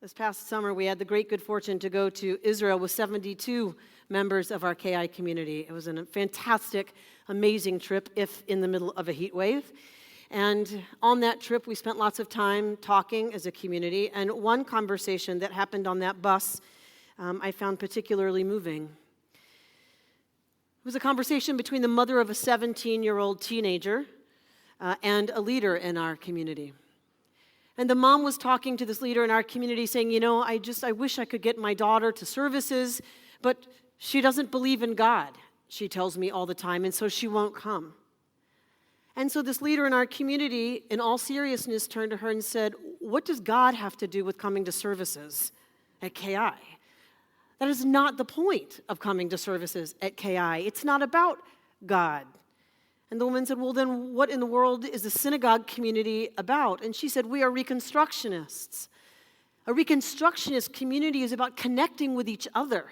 This past summer, we had the great good fortune to go to Israel with 72 members of our KI community. It was a fantastic, amazing trip, if in the middle of a heat wave. And on that trip, we spent lots of time talking as a community. And one conversation that happened on that bus I found particularly moving. It was a conversation between the mother of a 17-year-old teenager and a leader in our community. And the mom was talking to this leader in our community saying, I wish I could get my daughter to services, but she doesn't believe in God, she tells me all the time, and so she won't come. And so this leader in our community, in all seriousness, turned to her and said, what does God have to do with coming to services at KI? That is not the point of coming to services at KI. It's not about God. And the woman said, well, then what in the world is the synagogue community about? And she said, we are Reconstructionists. A Reconstructionist community is about connecting with each other.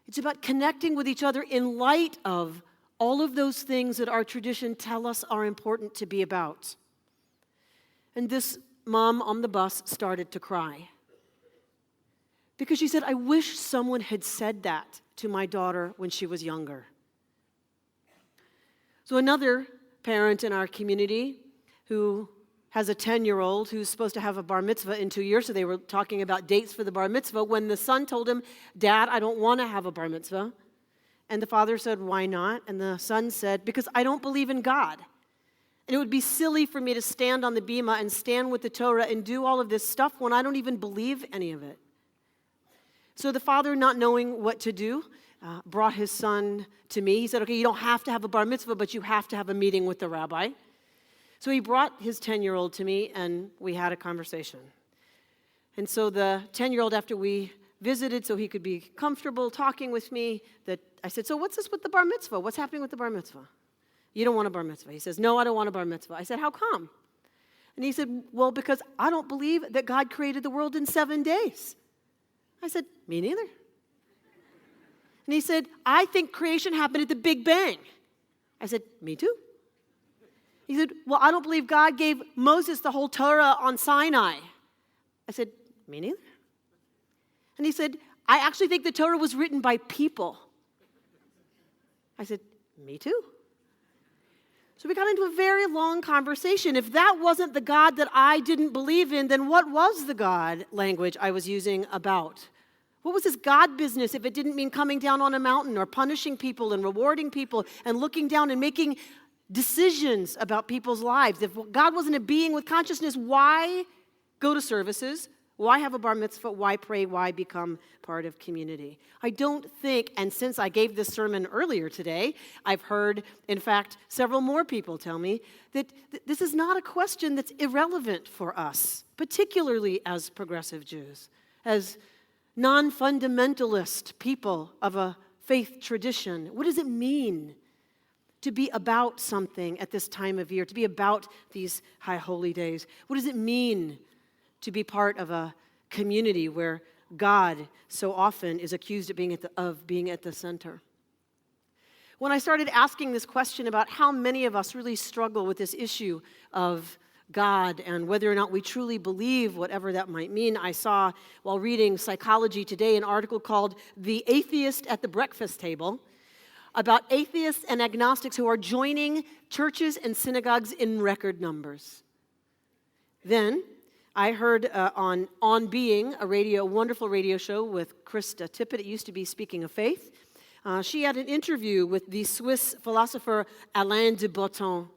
It's about connecting with each other in light of all of those things that our tradition tell us are important to be about. And this mom on the bus started to cry. Because she said, I wish someone had said that to my daughter when she was younger. So another parent in our community who has a 10-year-old who's supposed to have a bar mitzvah in 2 years, so they were talking about dates for the bar mitzvah, when the son told him, Dad, I don't want to have a bar mitzvah. And the father said, why not? And the son said, because I don't believe in God. And it would be silly for me to stand on the bima and stand with the Torah and do all of this stuff when I don't even believe any of it. So the father, not knowing what to do, brought his son to me. He said, okay, you don't have to have a bar mitzvah, but you have to have a meeting with the rabbi. So he brought his 10-year-old to me, and we had a conversation. And so the 10-year-old, after we visited so he could be comfortable talking with me, I said, so what's this with the bar mitzvah? What's happening with the bar mitzvah? You don't want a bar mitzvah. He says, no, I don't want a bar mitzvah. I said, how come? And he said, well, because I don't believe that God created the world in 7 days. I said, me neither. And he said, I think creation happened at the Big Bang. I said, me too. He said, well, I don't believe God gave Moses the whole Torah on Sinai. I said, me neither. And he said, I actually think the Torah was written by people. I said, me too. So we got into a very long conversation. If that wasn't the God that I didn't believe in, then what was the God language I was using about? What was this God business if it didn't mean coming down on a mountain or punishing people and rewarding people and looking down and making decisions about people's lives? If God wasn't a being with consciousness, why go to services? Why have a bar mitzvah? Why pray? Why become part of community? I don't think, and since I gave this sermon earlier today, I've heard, in fact, several more people tell me that this is not a question that's irrelevant for us, particularly as progressive Jews, as non-fundamentalist people of a faith tradition. What does it mean to be about something at this time of year, to be about these high holy days? What does it mean to be part of a community where God so often is accused of being at the center? When I started asking this question about how many of us really struggle with this issue of God and whether or not we truly believe whatever that might mean, I saw, while reading Psychology Today, an article called The Atheist at the Breakfast Table, about atheists and agnostics who are joining churches and synagogues in record numbers. Then I heard on Being, a wonderful radio show with Krista Tippett. It used to be Speaking of Faith. She had an interview with the Swiss philosopher Alain de Botton.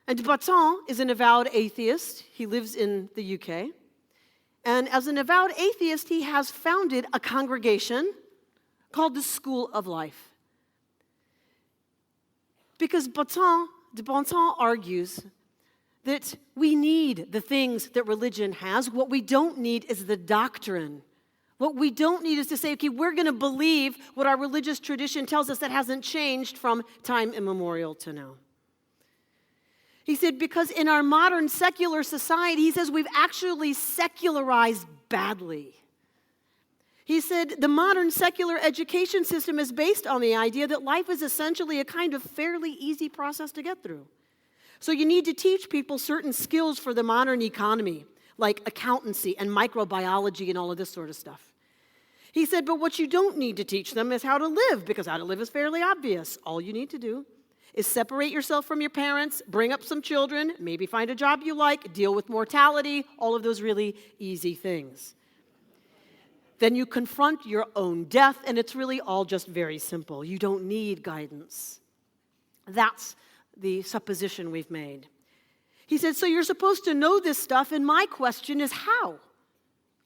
And de Botton is an avowed atheist. He lives in the UK. And as an avowed atheist, he has founded a congregation called the School of Life. Because de Botton argues that we need the things that religion has. What we don't need is the doctrine. What we don't need is to say, okay, we're going to believe what our religious tradition tells us that hasn't changed from time immemorial to now. He said, because in our modern secular society, he says we've actually secularized badly. He said the modern secular education system is based on the idea that life is essentially a kind of fairly easy process to get through. So you need to teach people certain skills for the modern economy, like accountancy and microbiology and all of this sort of stuff. He said, but what you don't need to teach them is how to live, because how to live is fairly obvious. All you need to do is separate yourself from your parents, bring up some children, maybe find a job you like, deal with mortality, all of those really easy things. Then you confront your own death, and it's really all just very simple. You don't need guidance. That's the supposition we've made. He said, so you're supposed to know this stuff, and my question is how?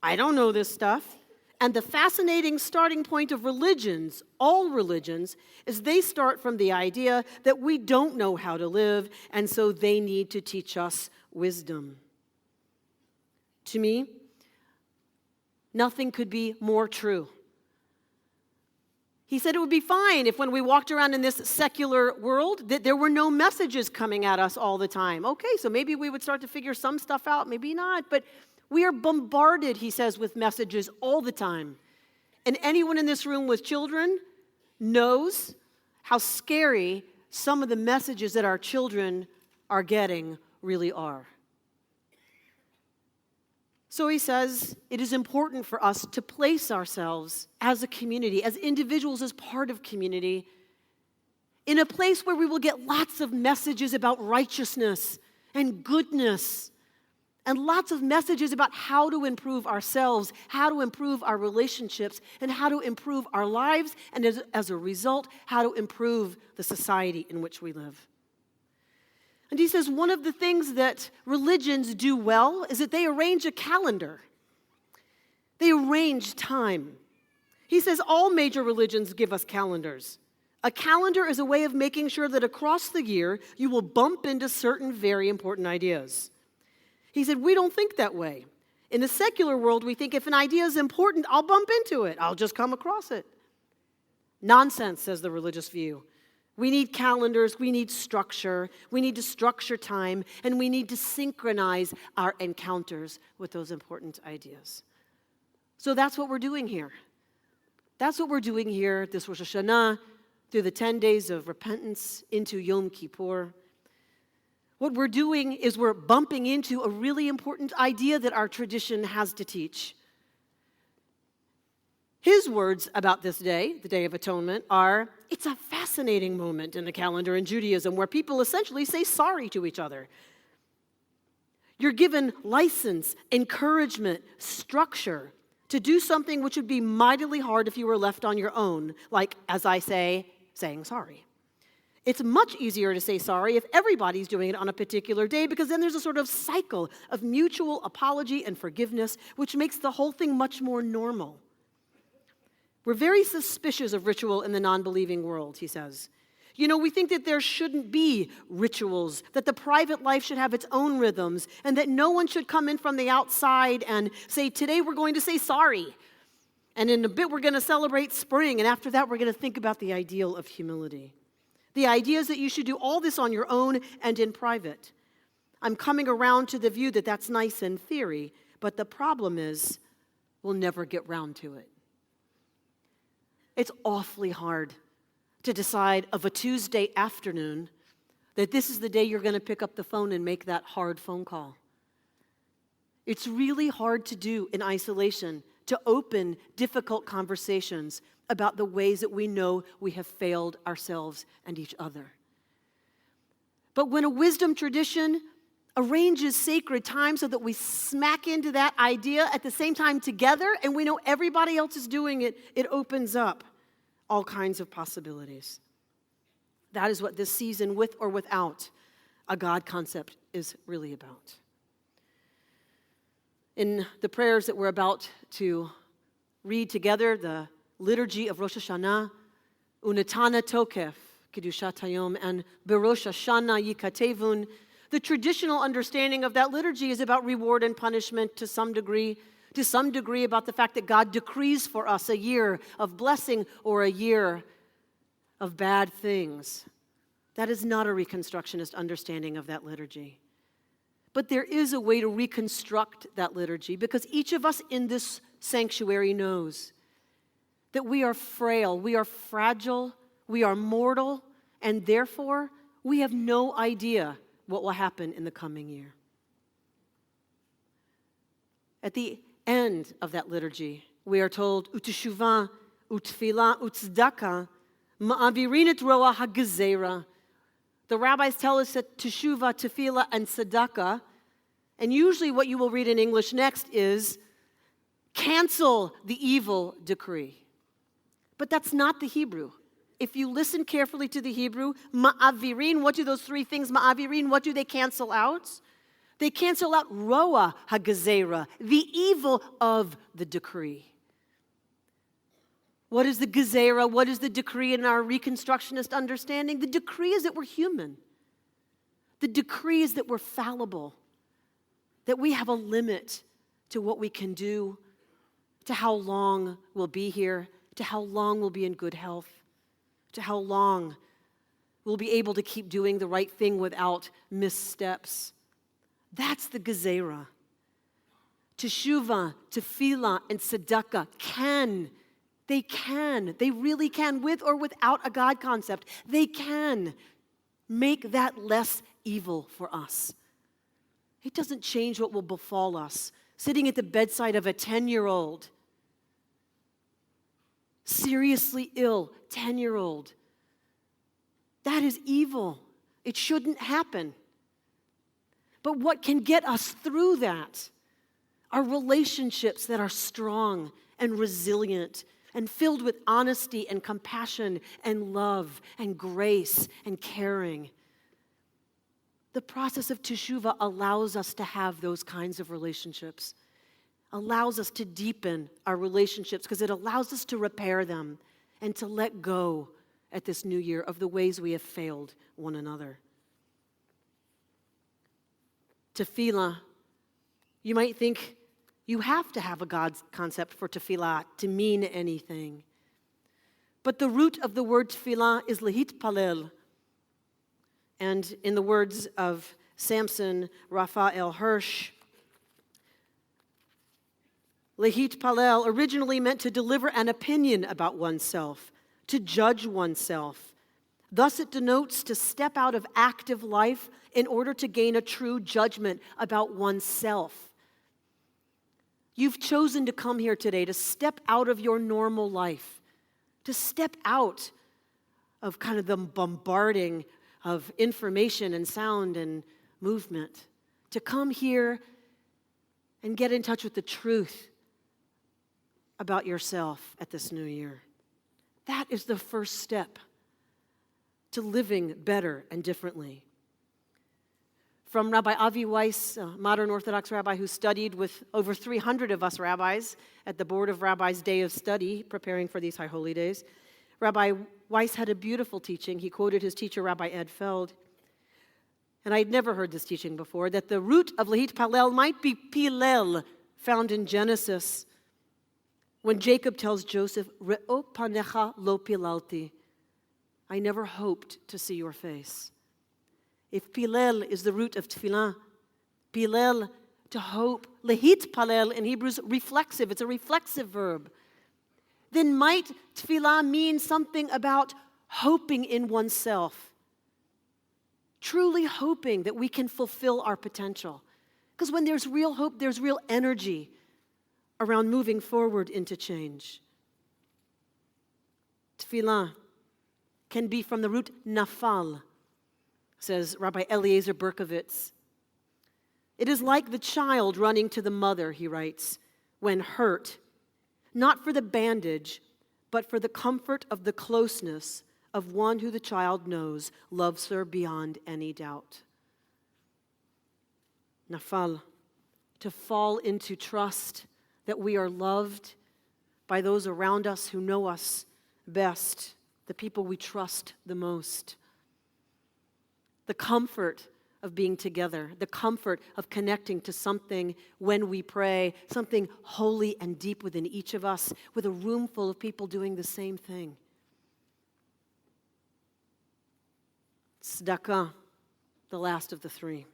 I don't know this stuff. And the fascinating starting point of religions, all religions, is they start from the idea that we don't know how to live, and so they need to teach us wisdom. To me, nothing could be more true. He said it would be fine if when we walked around in this secular world that there were no messages coming at us all the time. Okay, so maybe we would start to figure some stuff out, maybe not, but we are bombarded, he says, with messages all the time. And anyone in this room with children knows how scary some of the messages that our children are getting really are. So he says it is important for us to place ourselves as a community, as individuals, as part of community, in a place where we will get lots of messages about righteousness and goodness, and lots of messages about how to improve ourselves, how to improve our relationships, and how to improve our lives, and as a result, how to improve the society in which we live. And he says one of the things that religions do well is that they arrange a calendar. They arrange time. He says all major religions give us calendars. A calendar is a way of making sure that across the year you will bump into certain very important ideas. He said, we don't think that way. In the secular world, we think if an idea is important, I'll bump into it. I'll just come across it. Nonsense, says the religious view. We need calendars, we need structure, we need to structure time, and we need to synchronize our encounters with those important ideas. So that's what we're doing here. That's what we're doing here this Rosh Hashanah, through the 10 days of repentance into Yom Kippur. What we're doing is we're bumping into a really important idea that our tradition has to teach. His words about this day, the Day of Atonement, are, it's a fascinating moment in the calendar in Judaism where people essentially say sorry to each other. You're given license, encouragement, structure to do something which would be mightily hard if you were left on your own, like, as I say, saying sorry. It's much easier to say sorry if everybody's doing it on a particular day, because then there's a sort of cycle of mutual apology and forgiveness, which makes the whole thing much more normal. We're very suspicious of ritual in the non-believing world, he says. You know, we think that there shouldn't be rituals, that the private life should have its own rhythms, and that no one should come in from the outside and say, today we're going to say sorry, and in a bit we're going to celebrate spring, and after that we're going to think about the ideal of humility. The idea is that you should do all this on your own and in private. I'm coming around to the view that that's nice in theory, but the problem is we'll never get round to it. It's awfully hard to decide of a Tuesday afternoon that this is the day you're going to pick up the phone and make that hard phone call. It's really hard to do in isolation, to open difficult conversations about the ways that we know we have failed ourselves and each other. But when a wisdom tradition arranges sacred time so that we smack into that idea at the same time together, and we know everybody else is doing it, it opens up all kinds of possibilities. That is what this season, with or without a God concept, is really about. In the prayers that we're about to read together, the liturgy of Rosh Hashanah, Unatana Tokef, Kedushat Hayom, and Berosh Hashanah Yikatevun, the traditional understanding of that liturgy is about reward and punishment to some degree about the fact that God decrees for us a year of blessing or a year of bad things. That is not a Reconstructionist understanding of that liturgy. But there is a way to reconstruct that liturgy, because each of us in this sanctuary knows that we are frail, we are fragile, we are mortal, and therefore we have no idea what will happen in the coming year. At the end of that liturgy, we are told, Uteshuvah, utfilah, utzdaka, ma'avirin et roa hagezera. The rabbis tell us that teshuvah, tefillah, and tzedakah, and usually what you will read in English next is, cancel the evil decree. But that's not the Hebrew. If you listen carefully to the Hebrew, ma'avirin, what do those three things, ma'avirin, what do they cancel out? They cancel out roa hagezera, the evil of the decree. What is the gezerah? What is the decree in our Reconstructionist understanding? The decree is that we're human. The decree is that we're fallible, that we have a limit to what we can do, to how long we'll be here, to how long we'll be in good health, to how long we'll be able to keep doing the right thing without missteps. That's the gezerah. Teshuvah, tefillah, and tzedakah they really can, with or without a God concept, they can make that less evil for us. It doesn't change what will befall us. Sitting at the bedside of a 10-year-old, seriously ill 10-year-old, that is evil. It shouldn't happen. But what can get us through that are relationships that are strong and resilient and filled with honesty and compassion and love and grace and caring. The process of teshuvah allows us to have those kinds of relationships, allows us to deepen our relationships because it allows us to repair them and to let go at this new year of the ways we have failed one another. Tefillah, you might think you have to have a God concept for tefillah to mean anything. But the root of the word tefillah is lehitpalel. And in the words of Samson Raphael Hirsch, lehitpalel originally meant to deliver an opinion about oneself, to judge oneself. Thus it denotes to step out of active life in order to gain a true judgment about oneself. You've chosen to come here today to step out of your normal life, to step out of kind of the bombarding of information and sound and movement, to come here and get in touch with the truth about yourself at this new year. That is the first step to living better and differently. From Rabbi Avi Weiss, a modern Orthodox rabbi who studied with over 300 of us rabbis at the Board of Rabbis' Day of Study, preparing for these High Holy Days, Rabbi Weiss had a beautiful teaching. He quoted his teacher, Rabbi Ed Feld, and I'd never heard this teaching before, that the root of lehitpalel might be pilel, found in Genesis, when Jacob tells Joseph, Re'o panecha lo pilalti, I never hoped to see your face. If pilel is the root of tefillah, pilel, to hope, lehitpalel in Hebrew is reflexive, it's a reflexive verb, then might tefillah mean something about hoping in oneself, truly hoping that we can fulfill our potential. Because when there's real hope, there's real energy around moving forward into change. Tefillah can be from the root nafal, says Rabbi Eliezer Berkovitz. It is like the child running to the mother, he writes, when hurt, not for the bandage, but for the comfort of the closeness of one who the child knows loves her beyond any doubt. Nafal, to fall into trust that we are loved by those around us who know us best, the people we trust the most. The comfort of being together, the comfort of connecting to something when we pray, something holy and deep within each of us, with a room full of people doing the same thing. Tzedakah, the last of the three.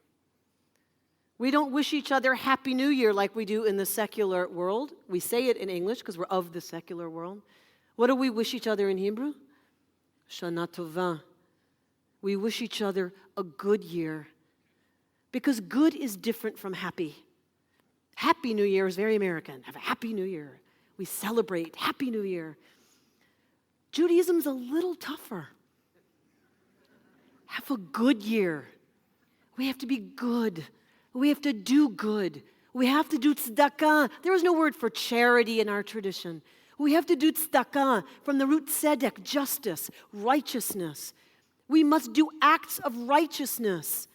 We don't wish each other Happy New Year like we do in the secular world. We say it in English because we're of the secular world. What do we wish each other in Hebrew? Shana Tova. We wish each other a good year. Because good is different from happy. Happy New Year is very American. Have a Happy New Year. We celebrate Happy New Year. Judaism's a little tougher. Have a good year. We have to be good. We have to do good. We have to do tzedakah. There is no word for charity in our tradition. We have to do tzedakah from the root tzedek, justice, righteousness. We must do acts of righteousness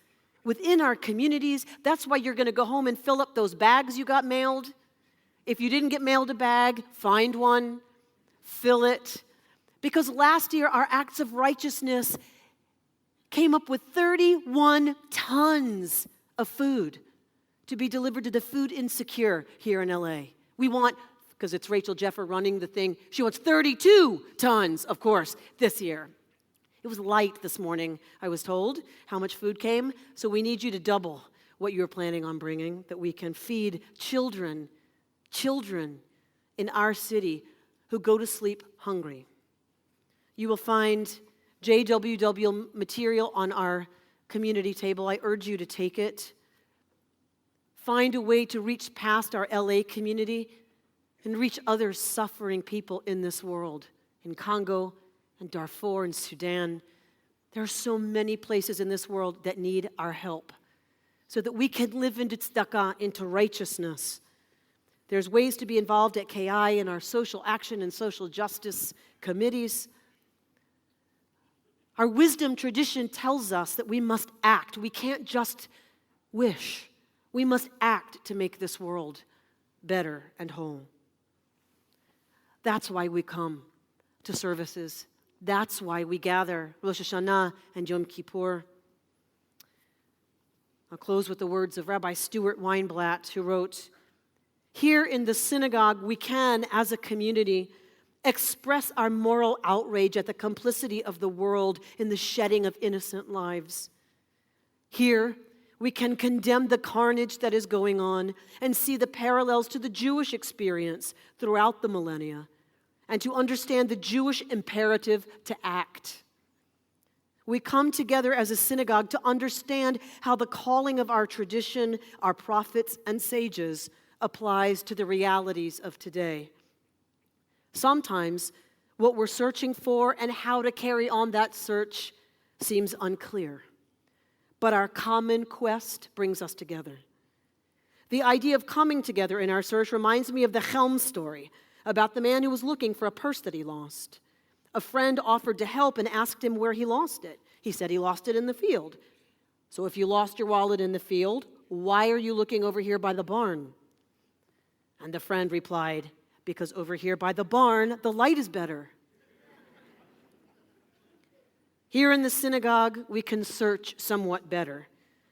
within our communities. That's why you're going to go home and fill up those bags you got mailed. If you didn't get mailed a bag, find one, fill it. Because last year, our acts of righteousness came up with 31 tons of food to be delivered to the food insecure here in LA. We want, because it's Rachel Jeffer running the thing, she wants 32 tons, of course, this year. It was light this morning, I was told, how much food came. So we need you to double what you're planning on bringing, that we can feed children in our city who go to sleep hungry. You will find JWW material on our community table. I urge you to take it. Find a way to reach past our LA community and reach other suffering people in this world, in Congo and Darfur and Sudan. There are so many places in this world that need our help so that we can live into tzedakah, into righteousness. There's ways to be involved at KI in our social action and social justice committees. Our wisdom tradition tells us that we must act. We can't just wish. We must act to make this world better and whole. That's why we come to services. That's why we gather Rosh Hashanah and Yom Kippur. I'll close with the words of Rabbi Stuart Weinblatt, who wrote, "Here in the synagogue, we can, as a community, express our moral outrage at the complicity of the world in the shedding of innocent lives. Here, we can condemn the carnage that is going on and see the parallels to the Jewish experience throughout the millennia, and to understand the Jewish imperative to act. We come together as a synagogue to understand how the calling of our tradition, our prophets and sages, applies to the realities of today. Sometimes what we're searching for and how to carry on that search seems unclear, but our common quest brings us together. The idea of coming together in our search reminds me of the Helm story about the man who was looking for a purse that he lost. A friend offered to help and asked him where he lost it. He said he lost it in the field. So if you lost your wallet in the field, why are you looking over here by the barn? And the friend replied, because over here by the barn, the light is better. Here in the synagogue, we can search somewhat better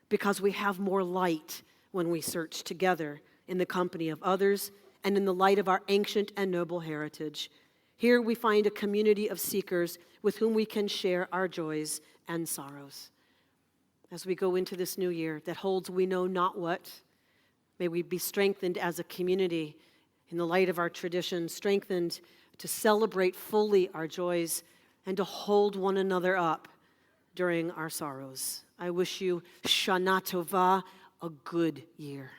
because we have more light when we search together in the company of others and in the light of our ancient and noble heritage. Here we find a community of seekers with whom we can share our joys and sorrows. As we go into this new year that holds we know not what, may we be strengthened as a community in the light of our tradition, strengthened to celebrate fully our joys and to hold one another up during our sorrows. I wish you Shana Tova, a good year.